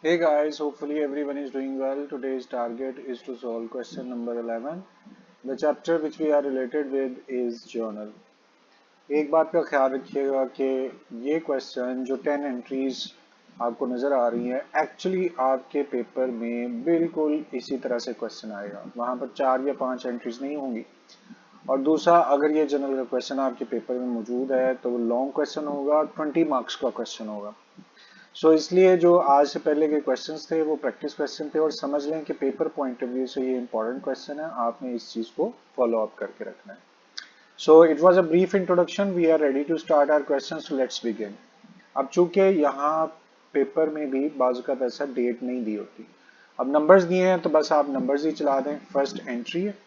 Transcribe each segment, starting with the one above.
Hey guys, hopefully everyone is doing well. Today's target is to solve question number 11. The chapter which we are related with is journal. एक बात का ख्याल रखिएगा कि ये question जो 10 एंट्रीज आपको नज़र आ रही हैं एक्चुअली आपके पेपर में बिल्कुल इसी तरह से क्वेश्चन आएगा। वहाँ पर 4 या 5 एंट्रीज नहीं होंगी। और दूसरा, अगर ये जनरल का क्वेश्चन आपके पेपर में मौजूद है तो वो लॉन्ग क्वेश्चन होगा, 20 मार्क्स का क्वेश्चन होगा। इसलिए जो आज से पहले के क्वेश्चंस थे वो प्रैक्टिस क्वेश्चन थे, और समझ लें कि पेपर पॉइंट ऑफ व्यू से ये इंपॉर्टेंट क्वेश्चन है, आपने इस चीज़ को फॉलो अप करके रखना है। It was a brief introduction, we are ready to start our questions, let's begin. अब चूंकि यहाँ पेपर में भी बाजू का ऐसा डेट नहीं दी होती, अब नंबर्स दिए हैं तो बस आप नंबर्स ही चला दें। फर्स्ट एंट्री है,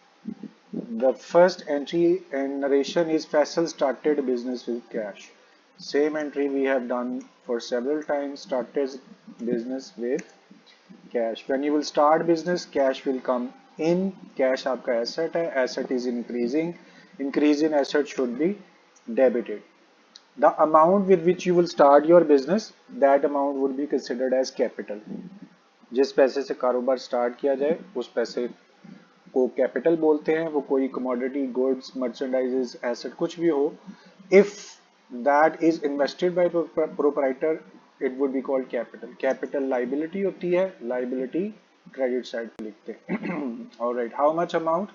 the first entry and narration is Faisal started business with cash. Same entry we have done for several times. Started business with cash. When you will start business, cash will come in. Cash आपका asset है. Asset is increasing. Increase in asset should be debited. The amount with which you will start your business, that amount would be considered as capital. जिस पैसे से कारोबार start किया जाए उस पैसे को कैपिटल बोलते हैं। वो कोई कमोडिटी, गुड्स, मर्चेंडाइजेस, एसेट कुछ भी हो, if that is invested by proprietor it would be called capital. Capital liability होती है, लाइबिलिटी क्रेडिट साइड पे लिखते हैं। Alright, how much amount?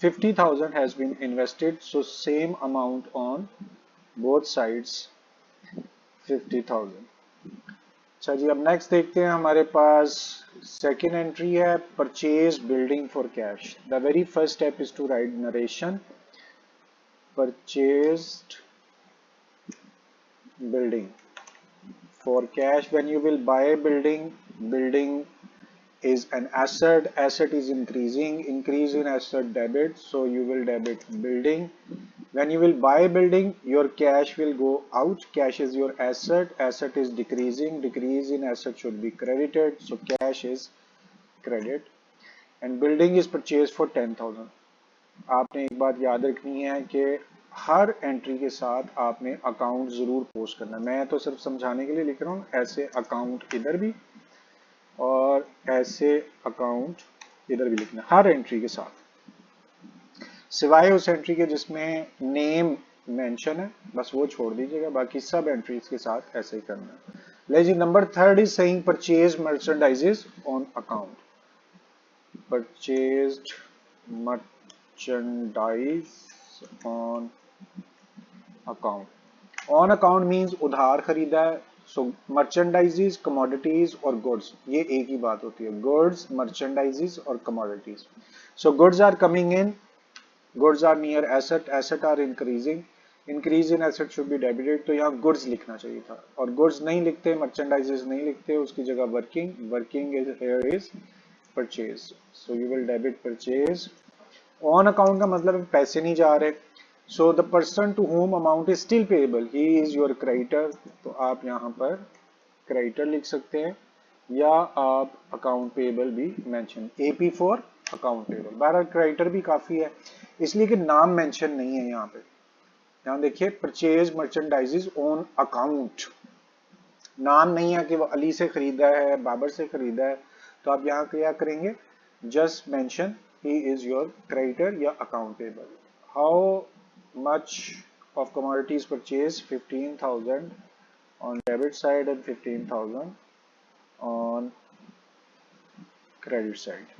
50,000 has been invested, so same amount on both sides, 50,000। अच्छा जी, अब नेक्स्ट देखते हैं। हमारे पास सेकेंड एंट्री है, purchase building for cash. The very first step is to write narration. Purchased building for cash. When you will buy a building, building is an asset, asset is increasing, increase in asset debit, so you will debit building. When you will buy a building, your cash will go out. Cash is your asset, asset is decreasing, decrease in asset should be credited, so cash is credit. And building is purchased for 10,000. आपने एक बात याद रखनी है कि हर entry के साथ आपने अकाउंट जरूर पोस्ट करना है। मैं तो सिर्फ समझाने के लिए लिख रहा हूँ, ऐसे अकाउंट इधर भी और ऐसे अकाउंट इधर भी लिखना हर एंट्री के साथ, सिवाय उस एंट्री के जिसमें नेम मेंशन है, बस वो छोड़ दीजिएगा, बाकी सब एंट्रीज के साथ ऐसे ही करना है। ले जी, number third is saying purchase merchandises on account. Purchased merchandise on account. On account means उधार खरीदा है। सो मर्चेंडाइजेस, कमोडिटीज और गुड्स, ये एक ही बात होती है। गुड्स, मर्चेंडाइजेस और commodities. So goods are coming in, goods are near asset, asset are increasing, increase in asset should be debited, तो यहाँ गुड्स लिखना चाहिए था, और गुड्स नहीं लिखते, मर्चेंडाइजेस नहीं लिखते, उसकी जगह working, working is here is purchase, so you will debit purchase. On account का मतलब है पैसे नहीं जा रहे, so the person to whom amount is still payable, he is your creditor, तो आप यहाँ पर क्रेडिटर लिख सकते हैं, या आप अकाउंट पेएबल भी mention, AP for account payable. बहरहाल क्रेडिटर भी काफी है, इसलिए कि नाम मेंशन नहीं है यहाँ पे। यहाँ देखिए, परचेज मर्चेंडाइजेस ऑन अकाउंट, नाम नहीं है कि वो अली से खरीदा है, बाबर से खरीदा है, तो आप यहाँ क्या करेंगे, just mention he is your creditor या account payable. How much of commodities purchased? 15,000 on debit side and 15,000 on credit side.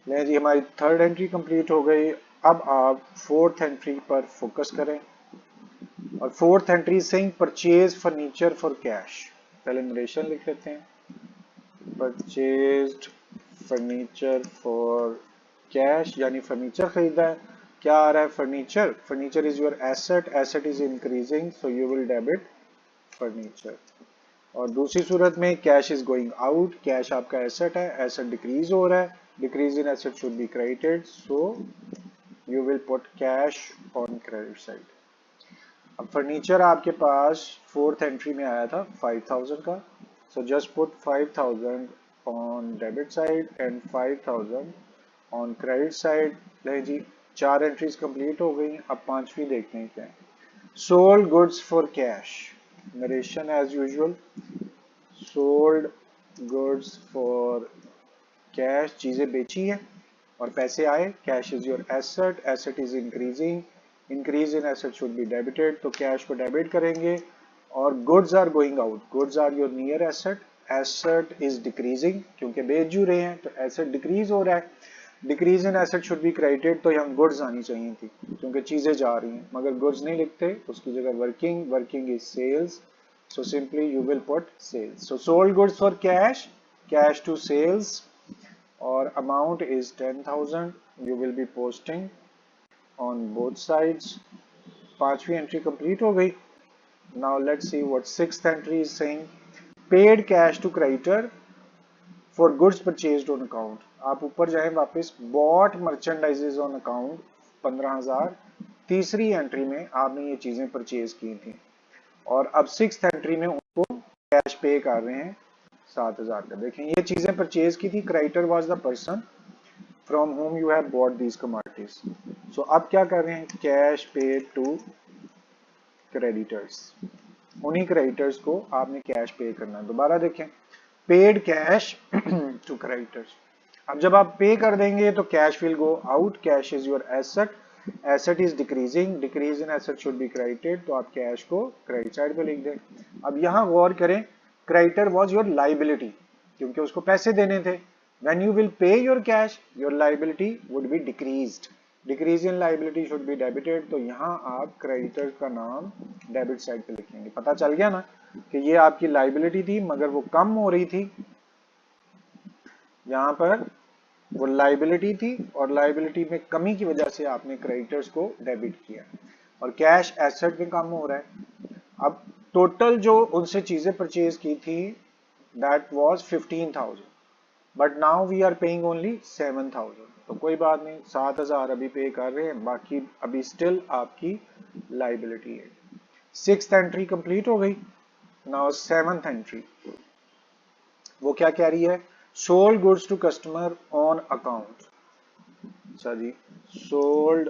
ले जी, हमारी थर्ड एंट्री कंप्लीट हो गई। अब आप फोर्थ एंट्री पर फोकस करें, और fourth entry saying purchase furniture for cash. पहले नरेशन लिख लेते हैं। परचेज्ड फर्नीचर फॉर कैश, यानी फर्नीचर खरीदा है। क्या आ रहा है? Furniture, furniture is your asset, asset is increasing, so you will debit furniture. और दूसरी सूरत में cash is going out, cash आपका एसेट है, एसेट डिक्रीज हो रहा है, decrease in asset should be credited, so you will put cash on credit side. अब furniture आपके पास फोर्थ एंट्री में आया था 5,000 का, so just put 5,000 on debit side and 5,000 on credit side। ले जी, 4 एंट्रीज कंप्लीट हो गई। अब पांचवी देखते हैं क्या है। Sold goods for cash, narration as usual, sold goods for cash, चीजें बेची है और पैसे आए, cash is your asset, asset is increasing, increase in asset should be debited, तो कैश को डेबिट करेंगे। और goods are going out, goods are your near asset, asset is decreasing क्योंकि बेच जू रहे हैं तो एसेट डिक्रीज हो रहा है, decrease in asset should be credited, तो यहाँ गुड्स आनी चाहिए थी क्योंकि चीजें जा रही हैं, मगर गुड्स नहीं लिखते, उसकी जगह working, working is sales, so simply you will put sales. So sold goods for cash, cash to sales, or amount is 10,000. You will be posting on both sides. पांचवी एंट्री कंप्लीट हो गई। Now let's see what sixth entry is saying. Paid cash to creditor for goods purchased on account. आप ऊपर जाएं वापस, bought merchandises on account 15,000। तीसरी entry में आपने ये चीजें परचेज की थी और अब सिक्स एंट्री में उनको कैश पे कर रहे हैं 7,000 का। देखें ये चीजें परचेज की थी, creditor was the person from whom you have bought these commodities. So अब क्या कर रहे हैं, कैश पे टू क्रेडिटर्स, उन्हीं क्रेडिटर्स को आपने कैश पे करना है। दोबारा देखें, पेड कैश टू क्रेडिटर्स। अब जब आप पे कर देंगे तो cash will go out, cash is your asset, asset is decreasing, decrease in asset should be credited, तो आप कैश को क्रेडिट साइड पे लिख दें। अब यहां गौर करें, क्रेडिटर वाज योर लाइबिलिटी क्योंकि उसको पैसे देने थे। When you will pay your cash, your liability would be decreased, decrease in liability should be debited, तो यहां आप क्रेडिटर का नाम डेबिट साइड पे लिखेंगे। पता चल गया ना कि ये आपकी लाइबिलिटी थी मगर वो कम हो रही थी, यहां पर वो लाइबिलिटी थी और लाइबिलिटी में कमी की वजह से आपने क्रेडिटर्स को डेबिट किया और कैश एसेट में कम हो रहा है। अब टोटल जो उनसे चीजें परचेज की थी that was 15,000, but now we are paying only 7,000, तो कोई बात नहीं, 7,000 अभी पे कर रहे हैं, बाकी अभी स्टिल आपकी लाइबिलिटी है। सिक्स्थ एंट्री कंप्लीट हो गई। नाउ सेवंथ एंट्री, वो क्या कह रही है, sold goods to customer on account. अच्छा जी, sold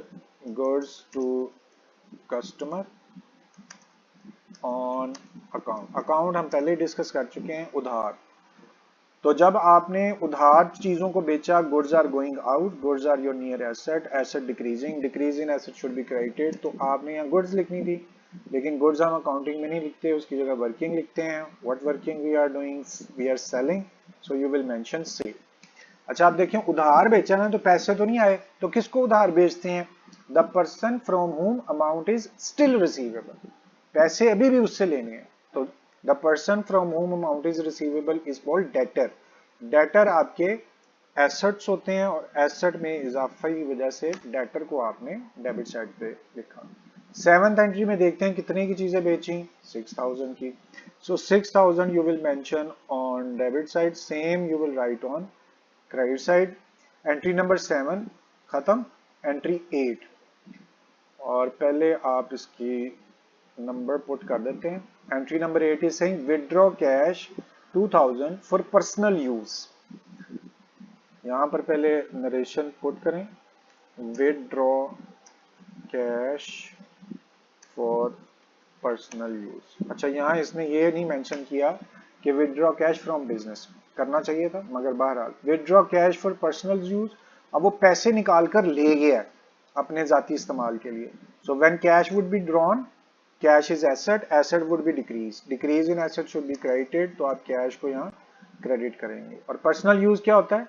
goods to customer on account. Account हम पहले डिस्कस कर चुके हैं, उधार। तो जब आपने उधार चीजों को बेचा, goods are going out, goods are your near asset, asset decreasing, decrease in asset should be credited, तो आपने यहाँ गुड्स लिखनी थी, लेकिन गुड्स हम अकाउंटिंग में नहीं लिखते, उसकी जगह वर्किंग लिखते हैं। What working we are doing, we are selling, so you will mention sale. अच्छा आप देखें, उधार बेचा ना तो पैसे तो नहीं आए, तो किसको उधार बेचते हैं, the person from home amount is still receivable, पैसे अभी भी उससे लेने हैं, तो the person from home amount is receivable is called debtor. Debtor आपके एसेट्स होते हैं और एसेट में इजाफा की वजह से डेटर को आपने डेबिट साइड पे लिखा। सेवंथ एंट्री में देखते हैं कितने की चीजें बेची, 6,000 की। सो 6,000 you will mention on debit side, same you will write on credit side. Entry number 7 खत्म। एंट्री 8, और पहले आप इसकी नंबर पुट कर देते हैं। Entry number 8 is saying withdraw cash 2,000 for personal use. यहां पर पहले नरेशन पुट करें, withdraw cash for personal use. अच्छा यहाँ इसने ये नहीं मेंशन किया कि विथड्रॉ कैश फ्रॉम बिजनेस, करना चाहिए था, मगर बहरहाल withdraw cash for personal use. अब वो पैसे निकाल कर ले गया अपने जाती इस्तेमाल के लिए। So when cash would be drawn, cash is asset, asset would be decrease, decrease in asset should be credited, तो आप कैश को यहाँ क्रेडिट करेंगे। और पर्सनल यूज क्या होता है,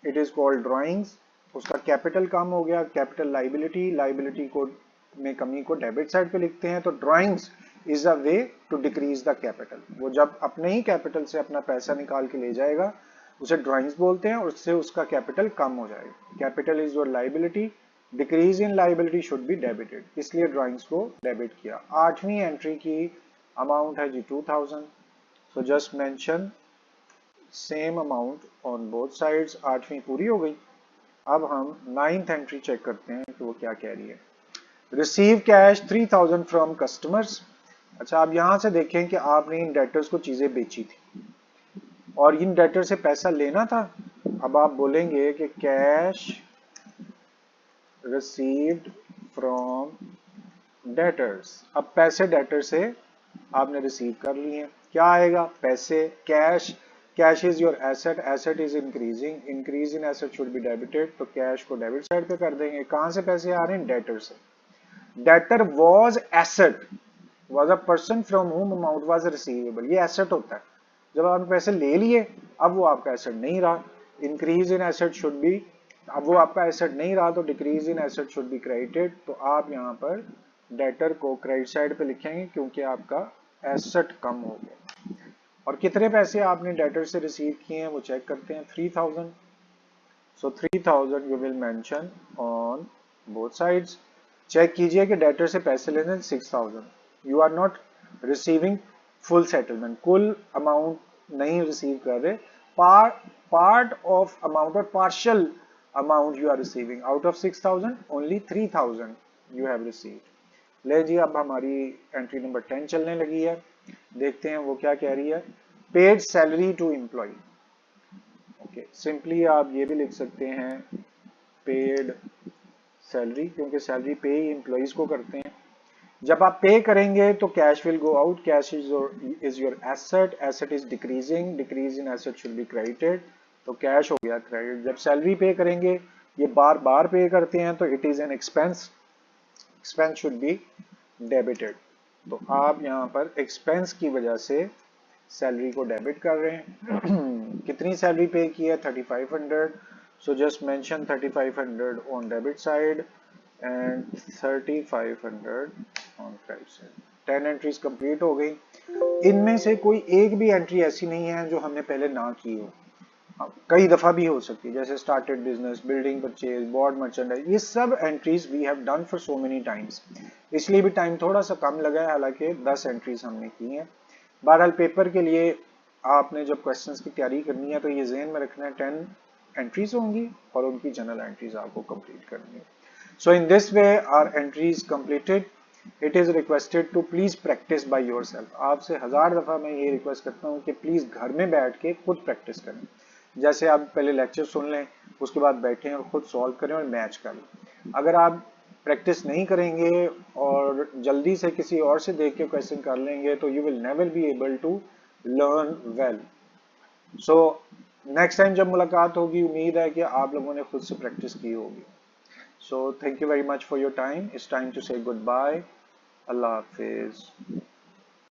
इट इज कॉल्ड ड्रॉइंग्स, उसका कैपिटल कम हो गया, कैपिटल लाइबिलिटी, लाइबिलिटी को में कमी को डेबिट साइड पे लिखते हैं, तो drawings is a way to decrease the capital. वो जब अपने ही कैपिटल से अपना पैसा निकाल के ले जाएगा उसे ड्रॉइंग्स बोलते हैं और उससे उसका कैपिटल कम हो जाएगा। Capital is your liability, decrease in liability should be debited, इसलिए ड्रॉइंग्स को डेबिट किया। आठवीं एंट्री की अमाउंट है जी 2,000, so just mention same amount on both sides. आठवीं पूरी हो गई। अब हम नाइन्थ एंट्री चेक करते हैं कि वो क्या कह रही है। Receive cash 3,000 from customers. अच्छा आप यहां से देखें कि आपने इन डेटर्स को चीजें बेची थी और इन डेटर से पैसा लेना था। अब आप बोलेंगे कि कैश रिसीव्ड फ्रॉम डेटर्स। अब पैसे डेटर से आपने रिसीव कर लिए हैं, क्या आएगा, पैसे, cash cash is your asset, asset is increasing, increase in asset should be debited, तो कैश को डेबिट साइड पे कर देंगे। कहां से पैसे आ रहे हैं? डेटर से। Debtor was asset, was a person from home amount was receivable, ये एसेट होता है। जब आपने पैसे ले लिए अब वो आपका एसेट नहीं रहा, increase in asset should B, अब वो आपका एसेट नहीं रहा तो decrease in asset should be credited, तो आप यहाँ पर डेटर को क्रेडिट साइड पे लिखेंगे क्योंकि आपका एसेट कम हो गया। और कितने पैसे आपने डेटर से रिसीव किए हैं वो चेक करते हैं, 3000। So 3000 you will mention on both sides. Check कीजिए कि डेटर से पैसे लेने 6000, you are not receiving full settlement, कुल अमाउंट नहीं रिसीव कर रहे, पार्ट ऑफ अमाउंट और partial amount you are receiving, out of 6000 only 3000 you have received. ले जी, अब हमारी एंट्री नंबर 10 चलने लगी है, देखते हैं वो क्या कह रही है। Paid salary to employ, okay, simply आप ये भी लिख सकते हैं पेड सैलरी, क्योंकि सैलरी पे ही एम्प्लॉइज को करते हैं। जब आप पे करेंगे तो cash will go out, cash is your asset, asset is decreasing, decrease in asset should be credited, तो कैश हो गया क्रेडिट। जब सैलरी पे करेंगे, ये बार बार पे करते हैं, तो it is an expense, expense should be debited, तो आप यहाँ पर एक्सपेंस की वजह से सैलरी को डेबिट कर रहे हैं। कितनी सैलरी पे की है? 3500, so just mention 3500 on debit side and 3500 on credit side. 10 entries complete हो गई। इनमें से कोई एक भी एंट्री ऐसी नहीं है जो हमने पहले ना की हो, कई दफा भी हो सकती है, जैसे started business, building purchase, bought merchandise, ये सब entries we have done for so many times, इसलिए भी टाइम थोड़ा सा कम लगा है, हालांकि 10 एंट्रीज हमने की हैं। बहरहाल पेपर के लिए आपने जब क्वेश्चंस की तैयारी करनी है तो ये ज़हन में रखना है 10 एंट्रीज होंगी और उनकी जनरल एंट्रीज आपको कंप्लीट करनी है। So in this way are entries completed. It is requested to please practise by yourself, आपसे 1000 दफा मैं ये रिक्वेस्ट करता हूँ कि प्लीज घर में बैठ के खुद प्रैक्टिस करें। जैसे आप पहले लेक्चर सुन लें, उसके बाद बैठें और खुद सॉल्व करें और मैच कर लें। अगर आप प्रैक्टिस नहीं करेंगे और जल्दी से किसी और से देख के क्वेश्चन कर लेंगे तो you will never be able to learn well. So next time जब मुलाकात होगी, उम्मीद है कि आप लोगों ने खुद से प्रैक्टिस की होगी। So thank you very much for your time, it's time to say goodbye, अल्लाह हाफिज।